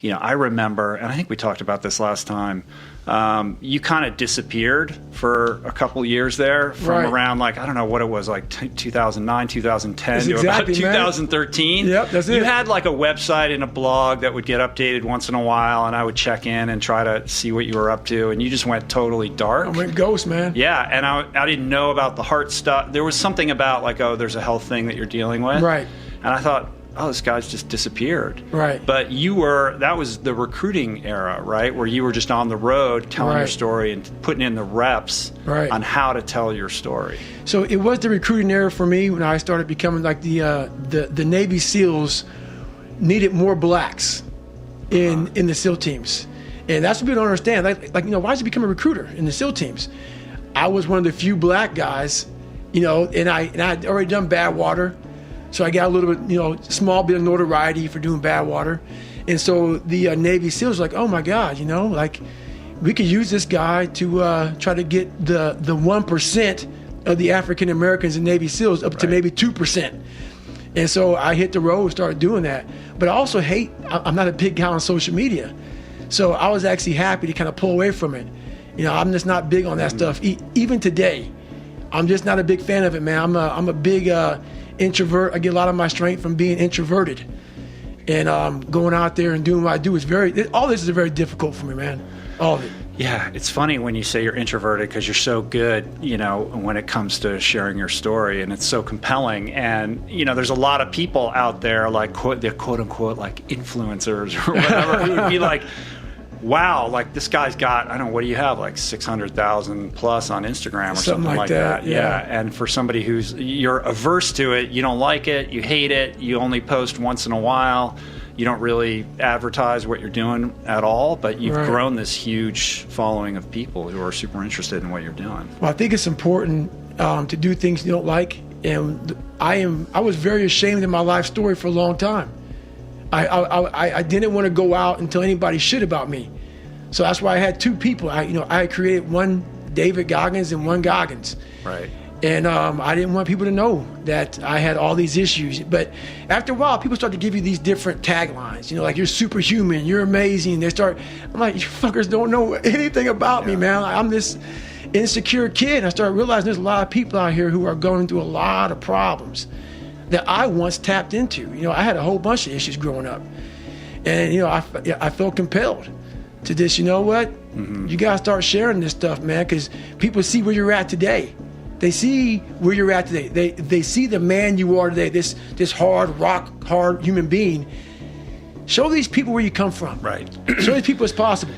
I remember, and I think we talked about this last time, you kind of disappeared for a couple years there from around, like, I don't know what it was, like 2009, 2010 to about 2013. Yep, that's it. You had like a website and a blog that would get updated once in a while, and I would check in and try to see what you were up to, and you just went totally dark. I went ghost, man. Yeah, and I didn't know about the heart stuff. There was something about, like, oh, there's a health thing that you're dealing with. Right. And I thought, oh, this guy's just disappeared. Right. But that was the recruiting era, right? Where you were just on the road telling your story and putting in the reps on how to tell your story. So it was the recruiting era for me when I started becoming like the Navy SEALs needed more blacks in the SEAL teams. And that's what people don't understand. Like why did you become a recruiter in the SEAL teams? I was one of the few black guys, and I had already done Badwater. So I got a little bit, small bit of notoriety for doing Badwater. And so the Navy SEALs were like, oh my God, like we could use this guy to try to get the 1% of the African Americans in Navy SEALs up to maybe 2%. And so I hit the road and started doing that. But I also I'm not a big guy on social media. So I was actually happy to kind of pull away from it. I'm just not big on that stuff. Even today, I'm just not a big fan of it, man. I'm a big introvert. I get a lot of my strength from being introverted, and going out there and doing what I do is all this is very difficult for me, man. All of it. Yeah, it's funny when you say you're introverted because you're so good, when it comes to sharing your story, and it's so compelling. And there's a lot of people out there, like they're quote unquote like influencers or whatever, who would be like, wow, like this guy's got, I don't know, what do you have, like 600,000 plus on Instagram or something like that. Yeah. And for somebody you're averse to it, you don't like it, you hate it, you only post once in a while, you don't really advertise what you're doing at all, but you've grown this huge following of people who are super interested in what you're doing. Well, I think it's important to do things you don't like. And I was very ashamed of my life story for a long time. I didn't want to go out and tell anybody shit about me. So that's why I had two people. I created one David Goggins and one Goggins. Right. And I didn't want people to know that I had all these issues. But after a while, people start to give you these different taglines. Like, you're superhuman, you're amazing. I'm like, you fuckers don't know anything about me, man. I'm this insecure kid. I started realizing there's a lot of people out here who are going through a lot of problems that I once tapped into. I had a whole bunch of issues growing up. And, I felt compelled to just, you got to start sharing this stuff, man, because people see where you're at today. They see where you're at today. They see the man you are today, this rock hard human being. Show these people where you come from. Right. Show these people it's possible.